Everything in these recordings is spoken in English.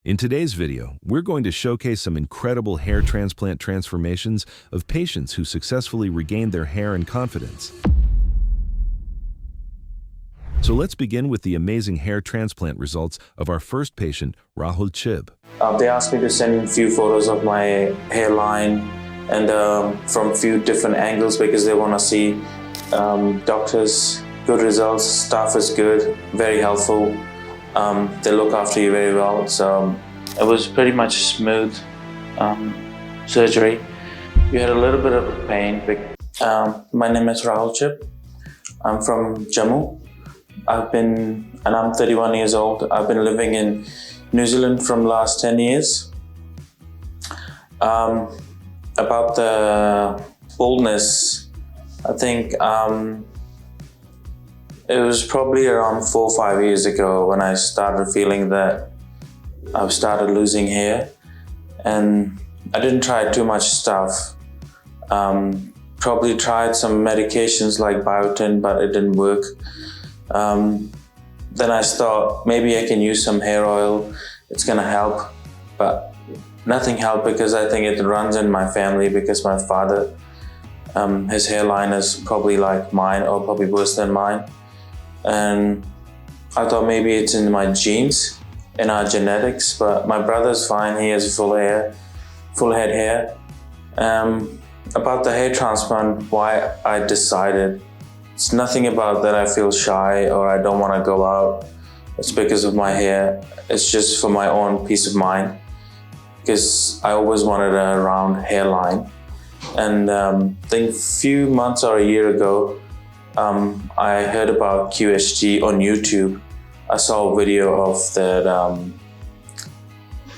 In today's video, we're going to showcase some incredible hair transplant transformations of patients who successfully regained their hair and confidence. So let's begin with the amazing hair transplant results of our first patient, Rahul Chib. They asked me to send a few photos of my hairline and from a few different angles because they want to see doctors, good results, staff is good, very helpful. They look after you very well. So it was pretty much smooth surgery. You had a little bit of pain. My name is Rahul Chib. I'm from Jammu. I'm 31 years old. I've been living in New Zealand from the last 10 years. About the baldness, I think it was probably around 4 or 5 years ago when I started feeling that I've started losing hair, and I didn't try too much stuff. Probably tried some medications like biotin, but it didn't work. Then I thought maybe I can use some hair oil, it's gonna help, but nothing helped because I think it runs in my family because my father, his hairline is probably like mine or probably worse than mine. And I thought maybe it's in my genes, in our genetics, but my brother's fine, he has full head hair. About the hair transplant, why I decided, it's nothing about that I feel shy or I don't want to go out. It's because of my hair. It's just for my own peace of mind because I always wanted a round hairline. And I think a few months or a year ago, I heard about QHT on YouTube. I saw a video of that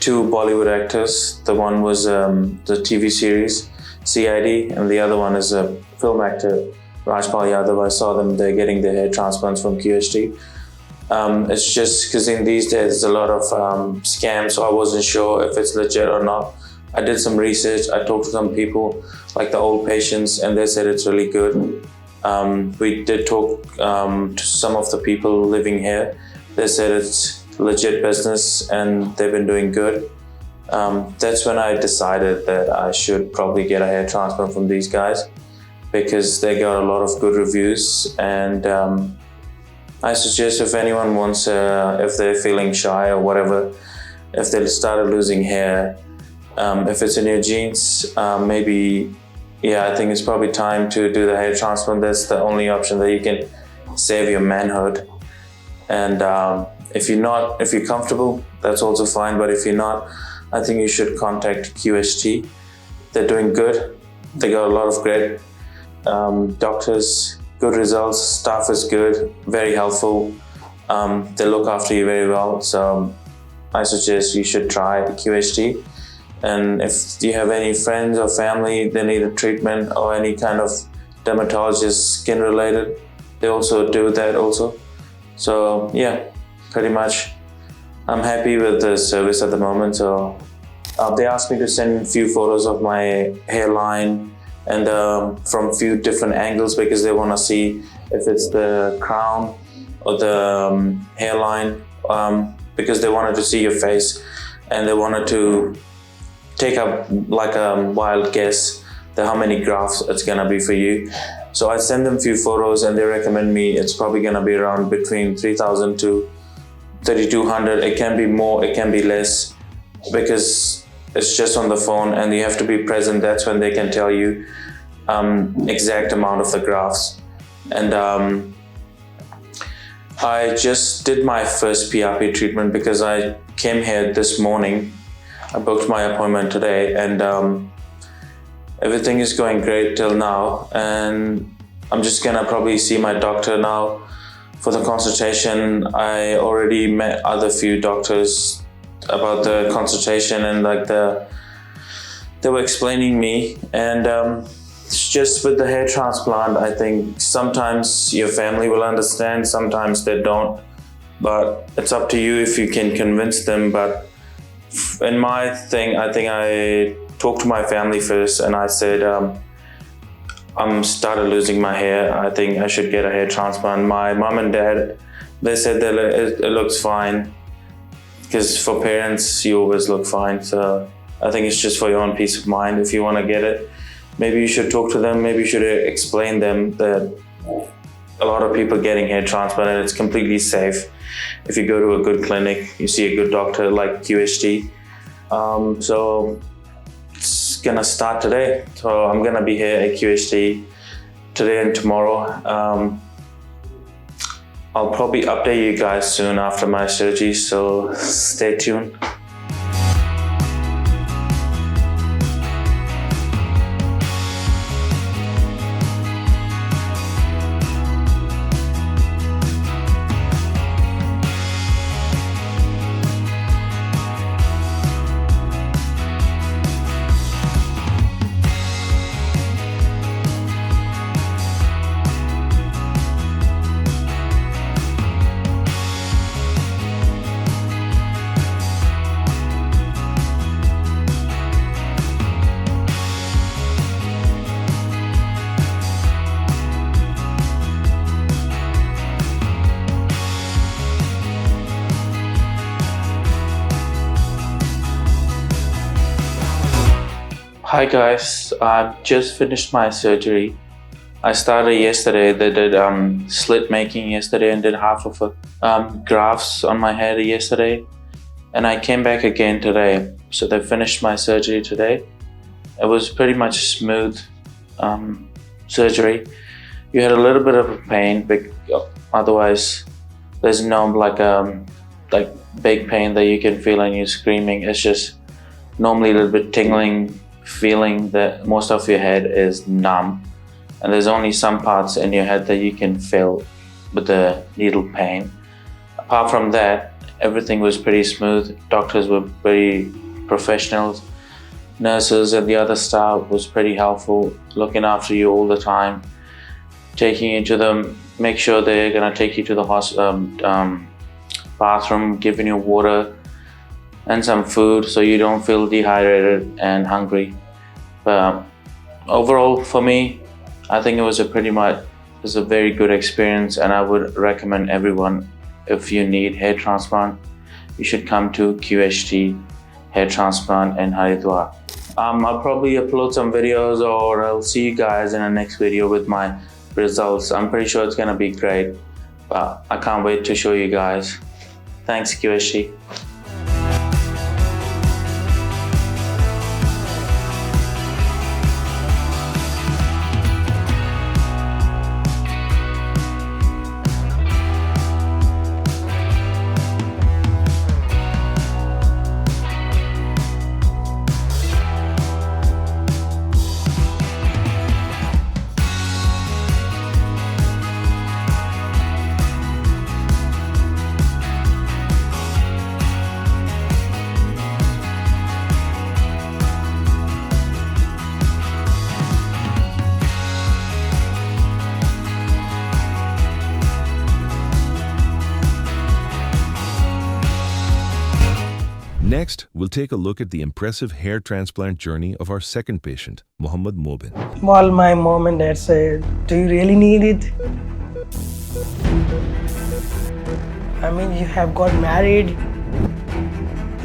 two Bollywood actors. The one was the TV series CID, and the other one is a film actor, Rajpal Yadav. I saw them, they're getting their hair transplants from QHT. It's just because in these days there's a lot of scams, so I wasn't sure if it's legit or not. I did some research, I talked to some people, like the old patients, and they said it's really good. We did talk to some of the people living here. They said it's legit business and they've been doing good. That's when I decided that I should probably get a hair transplant from these guys because they got a lot of good reviews. And I suggest if anyone wants, if they're feeling shy or whatever, if they started losing hair, if it's in your genes, maybe, yeah, I think it's probably time to do the hair transplant. That's the only option that you can save your manhood. And if you're comfortable, that's also fine. But if you're not, I think you should contact QHT. They're doing good. They got a lot of great doctors, good results, staff is good, very helpful. They look after you very well. So I suggest you should try QHT. And if you have any friends or family, they need a treatment or any kind of dermatologist, skin related, they also do that also. So yeah, pretty much I'm happy with the service at the moment. So they asked me to send a few photos of my hairline and from a few different angles because they want to see if it's the crown or the hairline, because they wanted to see your face and they wanted to take up like a wild guess that how many grafts it's gonna be for you. So I send them a few photos and they recommend me it's probably gonna be around between 3,000 to 3,200. It can be more, it can be less because it's just on the phone and you have to be present. That's when they can tell you exact amount of the grafts. And I just did my first PRP treatment because I came here this morning. I booked my appointment today and everything is going great till now, and I'm just gonna probably see my doctor now for the consultation. I already met other few doctors about the consultation and like they were explaining me, and it's just with the hair transplant, I think sometimes your family will understand, sometimes they don't, but it's up to you if you can convince them. But in my thing, I think I talked to my family first and I said, I'm started losing my hair. I think I should get a hair transplant. My mom and dad, they said that it looks fine. because for parents, you always look fine. So I think it's just for your own peace of mind. If you want to get it, maybe you should talk to them. Maybe you should explain them that a lot of people getting hair transplant and it's completely safe. If you go to a good clinic, you see a good doctor like QHT. So it's gonna start today. So I'm gonna be here at QHT today and tomorrow. I'll probably update you guys soon after my surgery, so stay tuned. Hi guys, I've just finished my surgery. I started yesterday. They did slit making yesterday and did half of it. Grafts on my head yesterday, and I came back again today. So they finished my surgery today. It was pretty much smooth surgery. You had a little bit of a pain, but otherwise there's no like big pain that you can feel and you're screaming. It's just normally a little bit tingling feeling that most of your head is numb, and there's only some parts in your head that you can feel with the needle pain. Apart from that, everything was pretty smooth. Doctors were very professional. Nurses and the other staff was pretty helpful, looking after you all the time, taking you to them, make sure they're gonna take you to the bathroom, giving you water and some food so you don't feel dehydrated and hungry. But overall, for me, I think it was a very good experience, and I would recommend everyone, if you need hair transplant, you should come to QHT Hair Transplant in Haridwar. I'll probably upload some videos, or I'll see you guys in the next video with my results. I'm pretty sure it's gonna be great, but I can't wait to show you guys. Thanks, QHT. Next, we'll take a look at the impressive hair transplant journey of our second patient, Mohammad Mobin. Well, my mom and dad said, "Do you really need it? I mean, you have got married,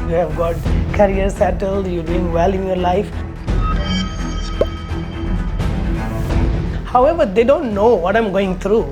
you have got career settled, you're doing well in your life." However, they don't know what I'm going through.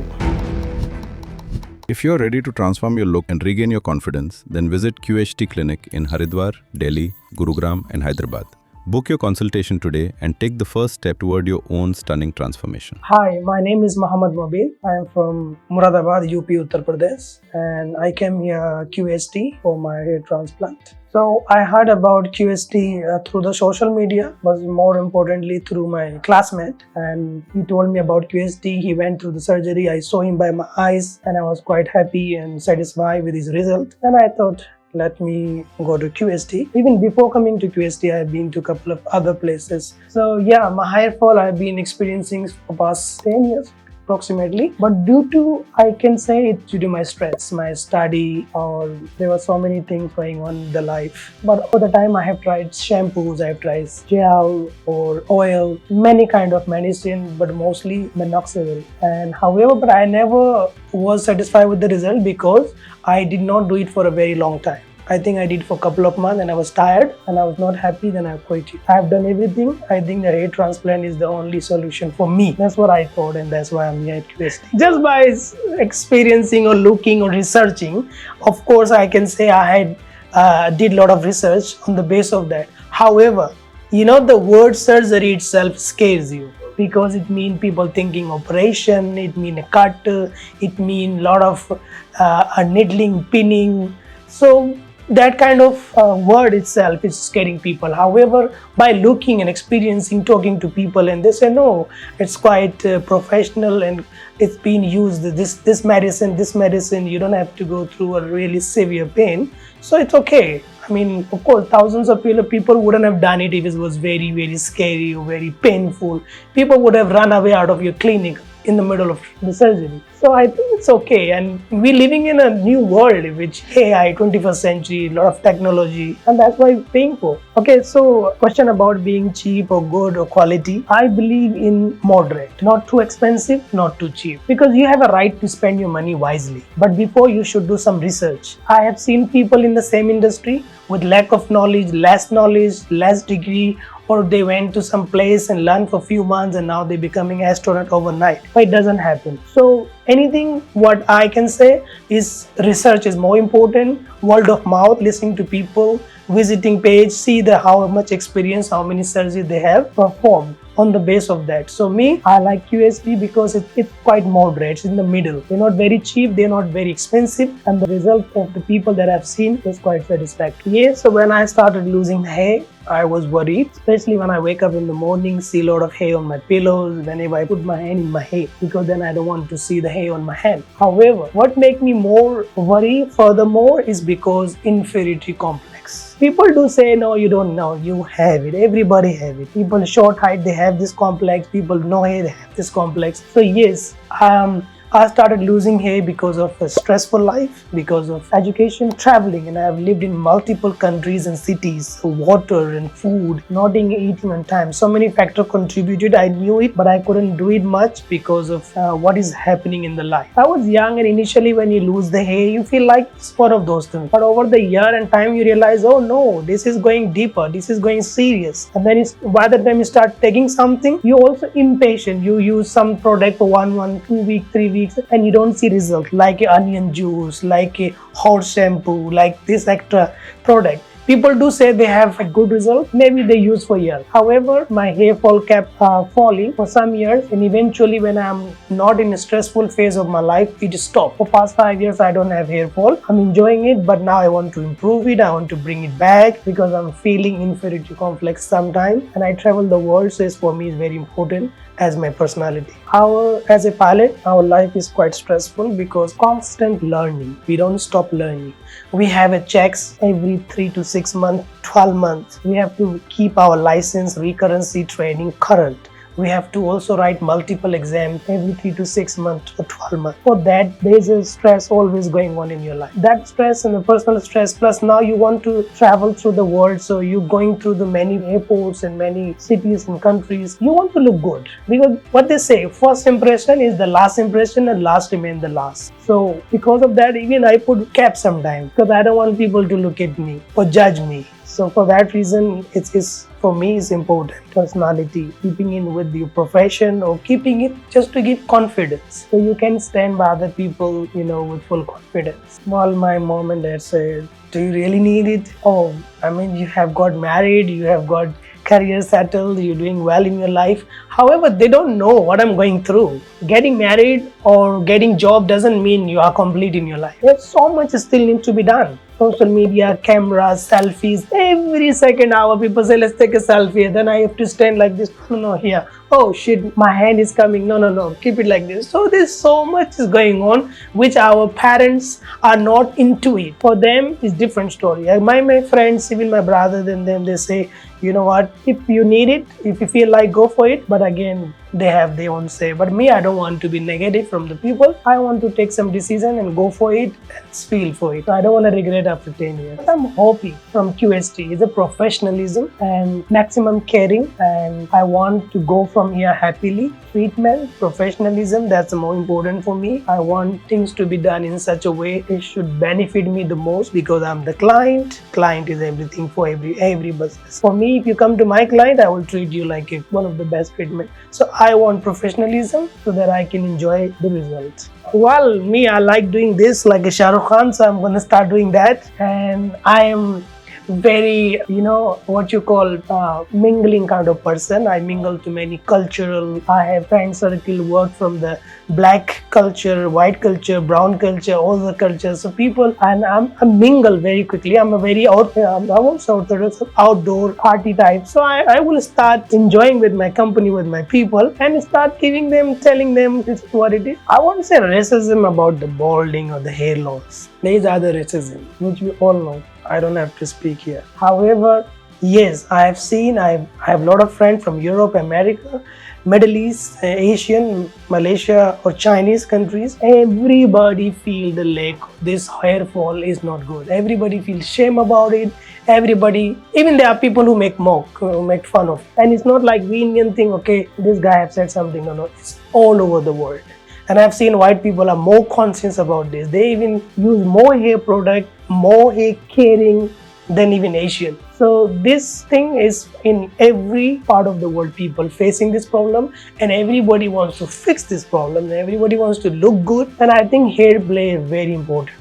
If you're ready to transform your look and regain your confidence, then visit QHT Clinic in Haridwar, Delhi, Gurugram and Hyderabad. Book your consultation today and take the first step toward your own stunning transformation. Hi, my name is Mohammad Mobin. I am from Muradabad, UP, Uttar Pradesh, and I came here QHT for my hair transplant. So I heard about QHT through the social media, but more importantly through my classmate, and he told me about QHT. He went through the surgery. I saw him by my eyes and I was quite happy and satisfied with his result, and I thought, let me go to QHT. Even before coming to QHT, I've been to a couple of other places. So yeah, my hair fall I've been experiencing for past 10 years approximately, but due to, I can say it's due to my stress, my study, or there were so many things going on in the life. But over the time I have tried shampoos, I have tried gel or oil, many kind of medicine, but mostly minoxidil. And however, but I never was satisfied with the result because I did not do it for a very long time. I think I did for a couple of months and I was tired and I was not happy, then I quit it. I've done everything. I think the hair transplant is the only solution for me. That's what I thought, and that's why I'm here at QHT. Just by experiencing or looking or researching, of course I can say I had did a lot of research on the base of that. However, the word surgery itself scares you, because it means people thinking operation, it means a cut, it means a lot of needling, pinning. So that kind of word itself is scaring people. However, by looking and experiencing, talking to people, and they say no, it's quite professional and it's been used, this medicine, you don't have to go through a really severe pain, so it's okay. I mean, of course, thousands of people wouldn't have done it if it was very, very scary or very painful. People would have run away out of your clinic in the middle of the surgery. So I think it's okay, and we're living in a new world which AI, 21st century, a lot of technology, and that's why we're paying for. Okay, so question about being cheap or good or quality. I believe in moderate, not too expensive, not too cheap, because you have a right to spend your money wisely. But before, you should do some research. I have seen people in the same industry with lack of knowledge, less degree, or they went to some place and learned for a few months and now they're becoming astronaut overnight. But it doesn't happen. So anything what I can say is research is more important, word of mouth, listening to people, visiting page, see how much experience, how many surgeries they have performed. On the base of that. So me, I like QHT because it's quite moderate, it's in the middle. They're not very cheap, they're not very expensive, and the result of the people that I've seen is quite satisfactory. Yeah, so when I started losing hair, I was worried, especially when I wake up in the morning, see a lot of hair on my pillows, whenever I put my hand in my hair, because then I don't want to see the hair on my hand. However, what makes me more worried furthermore is because inferiority complex. People do say, no, you don't know, you have it, everybody have it. People short height, they have this complex, people no hair, they have this complex. So yes, I started losing hair because of a stressful life, because of education, traveling, and I have lived in multiple countries and cities, water and food, not eating on time. So many factors contributed. I knew it, but I couldn't do it much because of what is happening in the life. I was young, and initially when you lose the hair, you feel like it's one of those things. But over the year and time, you realize, oh no, this is going deeper, this is going serious. And then by the time you start taking something, you're also impatient. You use some product for 2 weeks, 3 weeks, and you don't see result, like onion juice, like a horse shampoo, like this extra product. People do say they have a good result, maybe they use for years. However, my hair fall kept falling for some years, and eventually when I'm not in a stressful phase of my life, it stopped. For past 5 years, I don't have hair fall. I'm enjoying it, but now I want to improve it. I want to bring it back because I'm feeling inferiority complex sometimes, and I travel the world, so for me it's very important as my personality. As a pilot, our life is quite stressful because constant learning. We don't stop learning. We have a checks every 3 to 6 months, 12 months. We have to keep our license recurrency training current. We have to also write multiple exams every 3 to 6 months or 12 months. For that, there's a stress always going on in your life. That stress and the personal stress, plus now you want to travel through the world, so you're going through the many airports and many cities and countries. You want to look good, because what they say, first impression is the last impression and last remain the last. So because of that, even I put cap sometimes because I don't want people to look at me or judge me. So for that reason, for me, it's important. Personality, keeping in with your profession or keeping it just to give confidence. So you can stand by other people, with full confidence. Well, my mom and dad said, do you really need it? Oh, you have got married, you have got career settled, you're doing well in your life. However, they don't know what I'm going through. Getting married or getting job doesn't mean you are complete in your life. There's so much still needs to be done. Social media, cameras, selfies, every second hour people say, let's take a selfie. And then I have to stand like this, no, here. Oh shit, my hand is coming. No, keep it like this. So there's so much is going on, which our parents are not into it. For them, it's different story. My friends, even my brother, then them, they say, you know what, if you need it, if you feel like, go for it. But again, they have their own say. But me, I don't want to be negative from the people. I want to take some decision and go for it and feel for it. So I don't want to regret after 10 years. But I'm hoping from QHT is a professionalism and maximum caring, and I want to go from here happily. Treatment, professionalism, that's more important for me. I want things to be done in such a way it should benefit me the most because I'm the client. Client is everything for every business. For me, if you come to my client, I will treat you like one of the best treatment. So I want professionalism so that I can enjoy the results. Well, me, I like doing this like a Shah Rukh Khan, so I'm gonna start doing that. And I am very, what you call mingling kind of person. I mingle to many cultural. I have friend circle, work from the black culture, white culture, brown culture, all the cultures. So people, and I mingle very quickly. I'm a very outdoor party type. So I will start enjoying with my company, with my people, and start telling them this is what it is. I won't say racism about the balding or the hair loss. There is other racism, which we all know. I don't have to speak here. However, yes, I have a lot of friends from Europe, America, Middle East, Asian, Malaysia or Chinese countries. Everybody feel the lack. This hair fall is not good. Everybody feels shame about it. Everybody, even there are people who make fun of it. And it's not like we Indian thing, okay, this guy have said something or not. It's all over the world. And I've seen white people are more conscious about this. They even use more hair product, more hair caring than even Asian. So this thing is in every part of the world, people facing this problem, and everybody wants to fix this problem. And everybody wants to look good. And I think hair play is very important.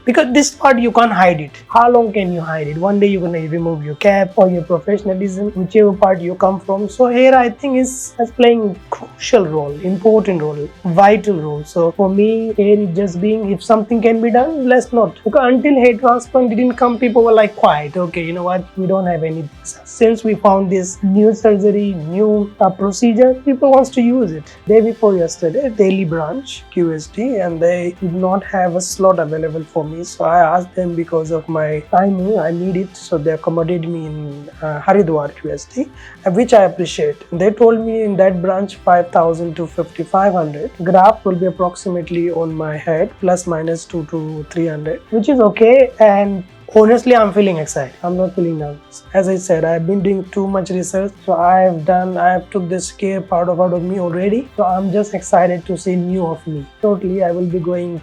Because this part you can't hide it. How long can you hide it? One day you're gonna remove your cap or your professionalism, whichever part you come from. So here I think is playing crucial role, important role, vital role. So for me, hair is just being, if something can be done, let's not. Because until hair transplant didn't come, people were like quiet. Okay, you know what? We don't have any. Since we found this new surgery, new procedure, people wants to use it. Day before yesterday, Delhi branch, QHT, and they did not have a slot available for me. So I asked them because of my timing, I need it. So they accommodated me in Haridwar QHT, which I appreciate. They told me in that branch 5,000 to 5,500. Graft will be approximately on my head, plus minus 2 to 300, which is okay. And honestly, I'm feeling excited. I'm not feeling nervous. As I said, I've been doing too much research. So I have took the scare part out of me already. So I'm just excited to see new of me. Totally, I will be going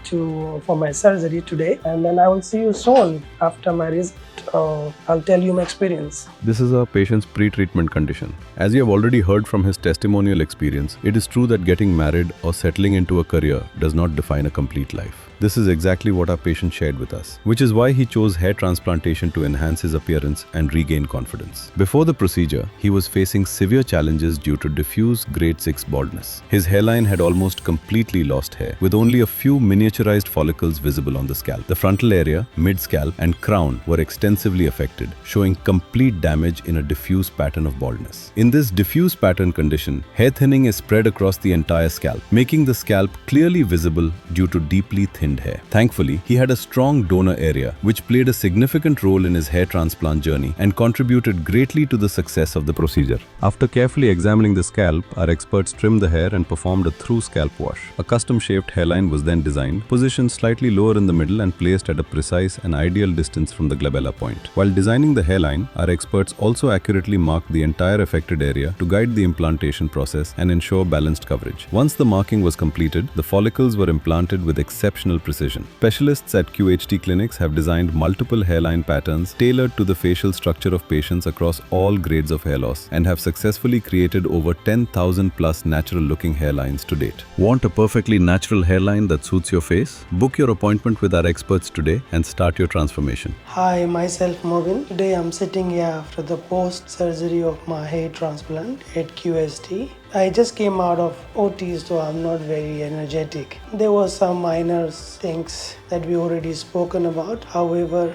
for my surgery today. And then I will see you soon after my result. I'll tell you my experience. This is a patient's pre-treatment condition. As you have already heard from his testimonial experience, it is true that getting married or settling into a career does not define a complete life. This is exactly what our patient shared with us, which is why he chose hair transplantation to enhance his appearance and regain confidence. Before the procedure, he was facing severe challenges due to diffuse grade 6 baldness. His hairline had almost completely lost hair, with only a few miniaturized follicles visible on the scalp. The frontal area, mid-scalp, and crown were extensively affected, showing complete damage in a diffuse pattern of baldness. In this diffuse pattern condition, hair thinning is spread across the entire scalp, making the scalp clearly visible due to deeply thinned hair. Thankfully, he had a strong donor area, which played a significant role in his hair transplant journey and contributed greatly to the success of the procedure. After carefully examining the scalp, our experts trimmed the hair and performed a through scalp wash. A custom-shaped hairline was then designed, positioned slightly lower in the middle and placed at a precise and ideal distance from the glabella point. While designing the hairline, our experts also accurately marked the entire affected area to guide the implantation process and ensure balanced coverage. Once the marking was completed, the follicles were implanted with exceptional precision. Specialists at QHT clinics have designed multiple hairline patterns tailored to the facial structure of patients across all grades of hair loss and have successfully created over 10,000 plus natural-looking hairlines to date. Want a perfectly natural hairline that suits your face? Book your appointment with our experts today and start your transformation. Hi, myself Mobin. Today I'm sitting here after the post-surgery of my hair transplant at QHT. I just came out of OT, so I'm not very energetic. There were some minor things that we already spoken about. However,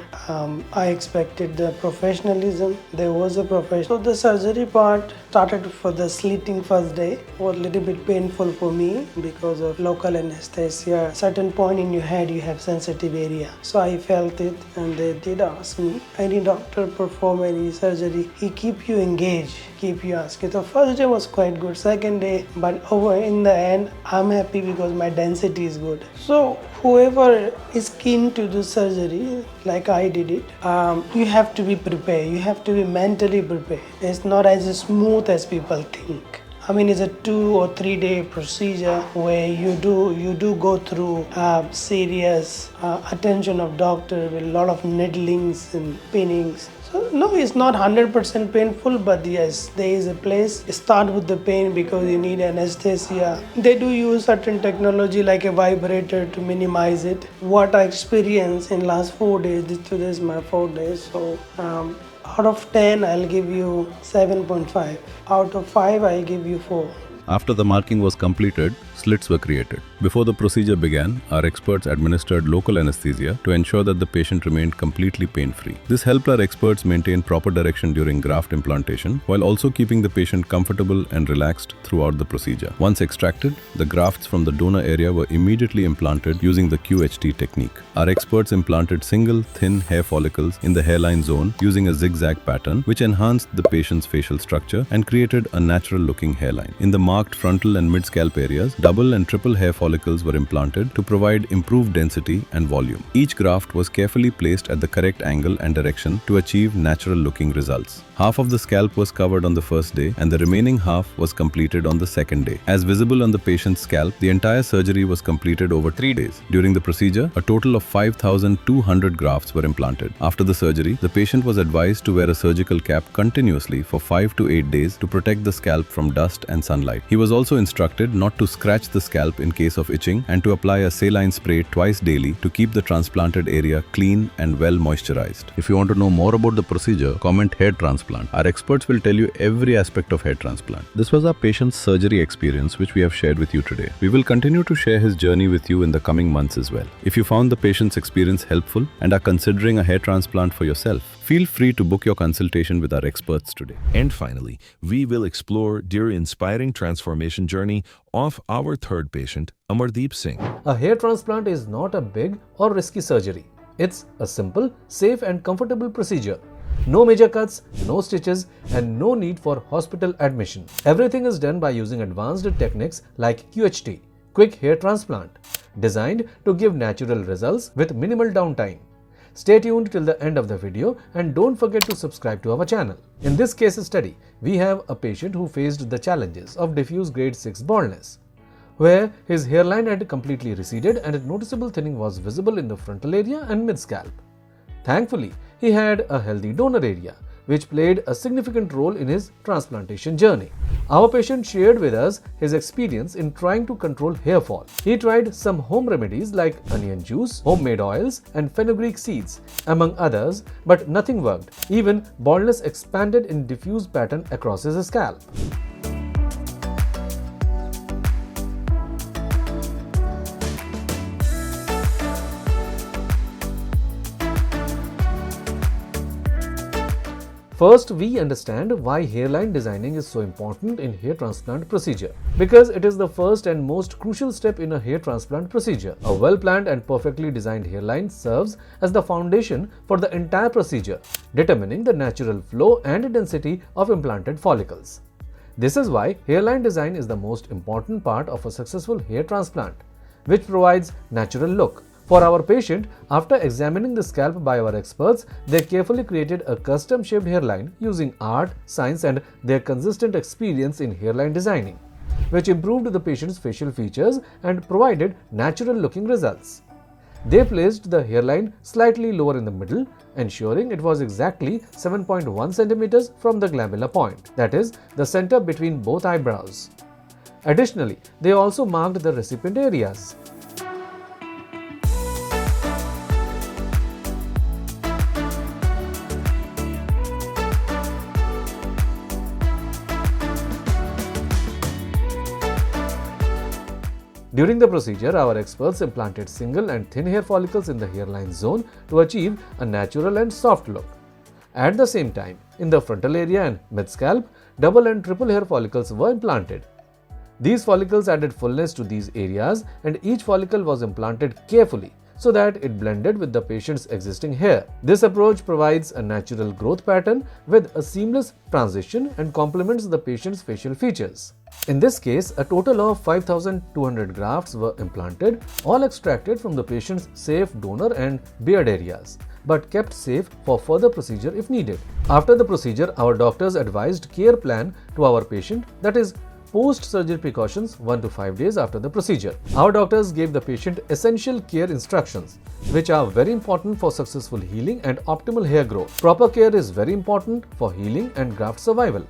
I expected the professionalism. There was a profession. So the surgery part started for the slitting first day. It was a little bit painful for me because of local anesthesia. Certain point in your head you have sensitive area. So I felt it, and they did ask me, any doctor perform any surgery, he keep you engaged, keep you asking. The first day was quite good. second day, but over in the end I'm happy because my density is good. So whoever is keen to do surgery like I did it, you have to be prepared, you have to be mentally prepared. It's not as smooth as people think. I mean, it's a 2 or 3 day procedure where you do go through serious attention of doctor with a lot of needlings and pinnings. So no, it's not 100% painful, but yes, there is a place. Start with the pain because you need anesthesia. They do use certain technology like a vibrator to minimize it. What I experienced in last 4 days, today is my 4 days. So out of 10, I'll give you 7.5. Out of 5, I give you 4. After the marking was completed, slits were created. Before the procedure began, our experts administered local anesthesia to ensure that the patient remained completely pain-free. This helped our experts maintain proper direction during graft implantation while also keeping the patient comfortable and relaxed throughout the procedure. Once extracted, the grafts from the donor area were immediately implanted using the QHT technique. Our experts implanted single, thin hair follicles in the hairline zone using a zigzag pattern which enhanced the patient's facial structure and created a natural-looking hairline. In the marked frontal and mid-scalp areas, double and triple hair follicles were implanted to provide improved density and volume. Each graft was carefully placed at the correct angle and direction to achieve natural-looking results. Half of the scalp was covered on the first day and the remaining half was completed on the second day. As visible on the patient's scalp, the entire surgery was completed over 3 days. During the procedure, a total of 5,200 grafts were implanted. After the surgery, the patient was advised to wear a surgical cap continuously for 5 to 8 days to protect the scalp from dust and sunlight. He was also instructed not to scratch the scalp in case of itching and to apply a saline spray twice daily to keep the transplanted area clean and well moisturized. If you want to know more about the procedure, comment hair transplant. Our experts will tell you every aspect of hair transplant. This was our patient's surgery experience which we have shared with you today. We will continue to share his journey with you in the coming months as well. If you found the patient's experience helpful and are considering a hair transplant for yourself, feel free to book your consultation with our experts today. And finally, we will explore their inspiring transformation journey of our third patient, Amardep Singh. A hair transplant is not a big or risky surgery. It's a simple, safe and comfortable procedure. No major cuts, no stitches and no need for hospital admission. Everything is done by using advanced techniques like QHT, Quick Hair Transplant, designed to give natural results with minimal downtime. Stay tuned till the end of the video and don't forget to subscribe to our channel. In this case study, we have a patient who faced the challenges of diffuse grade 6 baldness, where his hairline had completely receded and a noticeable thinning was visible in the frontal area and mid-scalp. Thankfully, he had a healthy donor area, which played a significant role in his transplantation journey. Our patient shared with us his experience in trying to control hair fall. He tried some home remedies like onion juice, homemade oils and fenugreek seeds, among others, but nothing worked. Even baldness expanded in diffuse pattern across his scalp. First, we understand why hairline designing is so important in hair transplant procedure. Because it is the first and most crucial step in a hair transplant procedure. A well-planned and perfectly designed hairline serves as the foundation for the entire procedure, determining the natural flow and density of implanted follicles. This is why hairline design is the most important part of a successful hair transplant, which provides natural look. For our patient, after examining the scalp by our experts, they carefully created a custom-shaped hairline using art, science and their consistent experience in hairline designing, which improved the patient's facial features and provided natural-looking results. They placed the hairline slightly lower in the middle, ensuring it was exactly 7.1 centimeters from the glabella point, that is, the center between both eyebrows. Additionally, they also marked the recipient areas. During the procedure, our experts implanted single and thin hair follicles in the hairline zone to achieve a natural and soft look. At the same time, in the frontal area and mid-scalp, double and triple hair follicles were implanted. These follicles added fullness to these areas and each follicle was implanted carefully so that it blended with the patient's existing hair. This approach provides a natural growth pattern with a seamless transition and complements the patient's facial features. In this case, a total of 5,200 grafts were implanted, all extracted from the patient's safe donor and beard areas, but kept safe for further procedure if needed. After the procedure, our doctors advised care plan to our patient, that is, post-surgery precautions 1 to 5 days after the procedure. Our doctors gave the patient essential care instructions, which are very important for successful healing and optimal hair growth. Proper care is very important for healing and graft survival.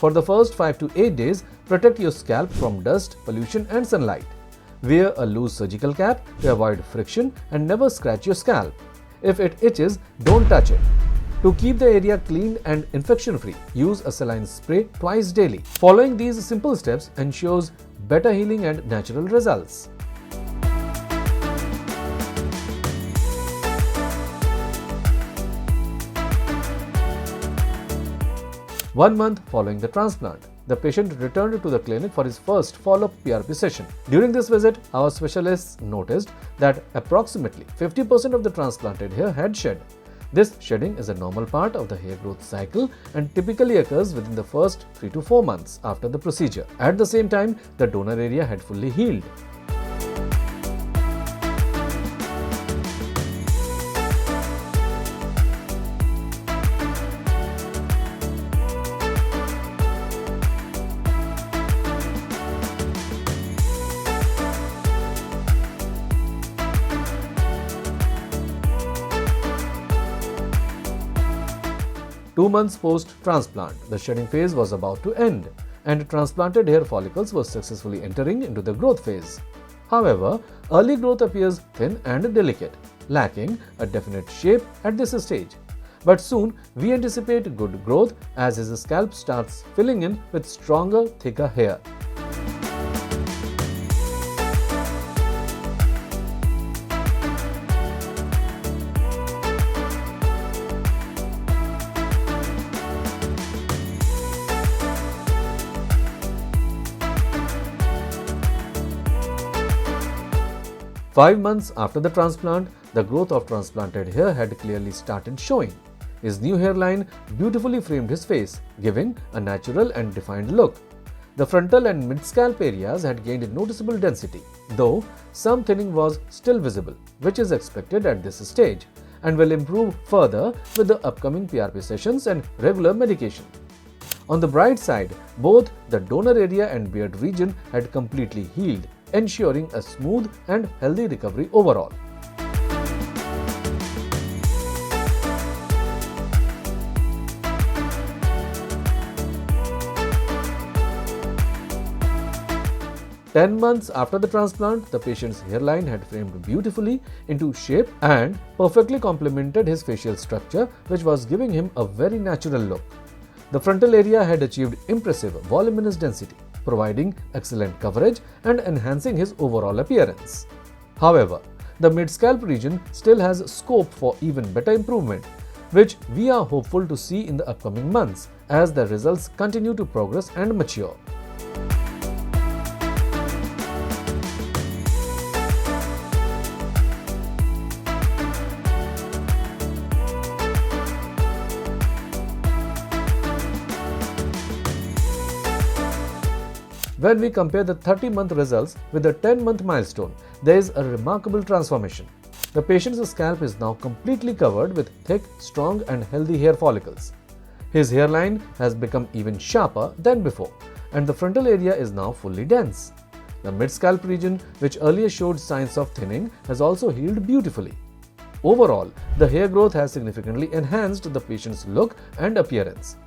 For the first 5 to 8 days, protect your scalp from dust, pollution and sunlight. Wear a loose surgical cap to avoid friction and never scratch your scalp. If it itches, don't touch it. To keep the area clean and infection-free, use a saline spray twice daily. Following these simple steps ensures better healing and natural results. One month following the transplant, the patient returned to the clinic for his first follow-up PRP session. During this visit, our specialists noticed that approximately 50% of the transplanted hair had shed. This shedding is a normal part of the hair growth cycle and typically occurs within the first 3 to 4 months after the procedure. At the same time, the donor area had fully healed. Two months post-transplant, the shedding phase was about to end, and transplanted hair follicles were successfully entering into the growth phase. However, early growth appears thin and delicate, lacking a definite shape at this stage. But soon, we anticipate good growth as his scalp starts filling in with stronger, thicker hair. Five months after the transplant, the growth of transplanted hair had clearly started showing. His new hairline beautifully framed his face, giving a natural and defined look. The frontal and mid-scalp areas had gained noticeable density, though some thinning was still visible, which is expected at this stage, and will improve further with the upcoming PRP sessions and regular medication. On the bright side, both the donor area and beard region had completely healed, ensuring a smooth and healthy recovery overall. Ten months after the transplant, the patient's hairline had framed beautifully into shape and perfectly complemented his facial structure, which was giving him a very natural look. The frontal area had achieved impressive voluminous density, providing excellent coverage and enhancing his overall appearance. However, the mid-scalp region still has scope for even better improvement, which we are hopeful to see in the upcoming months as the results continue to progress and mature. When we compare the 30-month results with the 10-month milestone, there is a remarkable transformation. The patient's scalp is now completely covered with thick, strong and healthy hair follicles. His hairline has become even sharper than before, and the frontal area is now fully dense. The mid-scalp region, which earlier showed signs of thinning, has also healed beautifully. Overall, the hair growth has significantly enhanced the patient's look and appearance.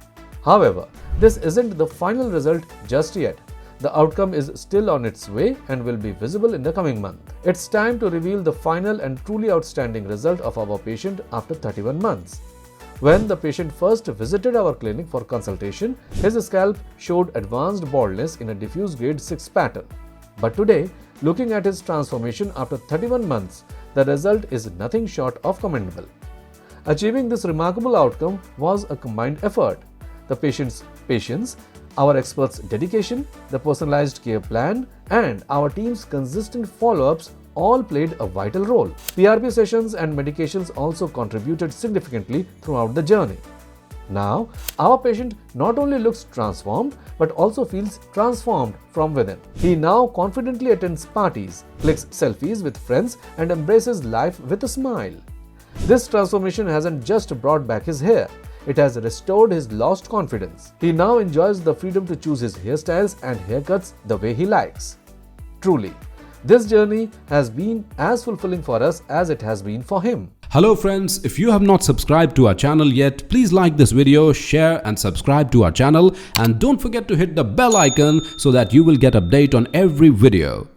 However, this isn't the final result just yet. The outcome is still on its way and will be visible in the coming month. It's time to reveal the final and truly outstanding result of our patient after 31 months. When the patient first visited our clinic for consultation, his scalp showed advanced baldness in a diffuse grade 6 pattern. But today, looking at his transformation after 31 months, the result is nothing short of commendable. Achieving this remarkable outcome was a combined effort. The patient's patience, our experts' dedication, the personalized care plan, and our team's consistent follow-ups all played a vital role. PRP sessions and medications also contributed significantly throughout the journey. Now, our patient not only looks transformed but also feels transformed from within. He now confidently attends parties, clicks selfies with friends, and embraces life with a smile. This transformation hasn't just brought back his hair, it has restored his lost confidence. He now enjoys the freedom to choose his hairstyles and haircuts the way he likes. Truly, this journey has been as fulfilling for us as it has been for him. Hello friends, if you have not subscribed to our channel yet, please like this video, share and subscribe to our channel, and don't forget to hit the bell icon so that you will get update on every video.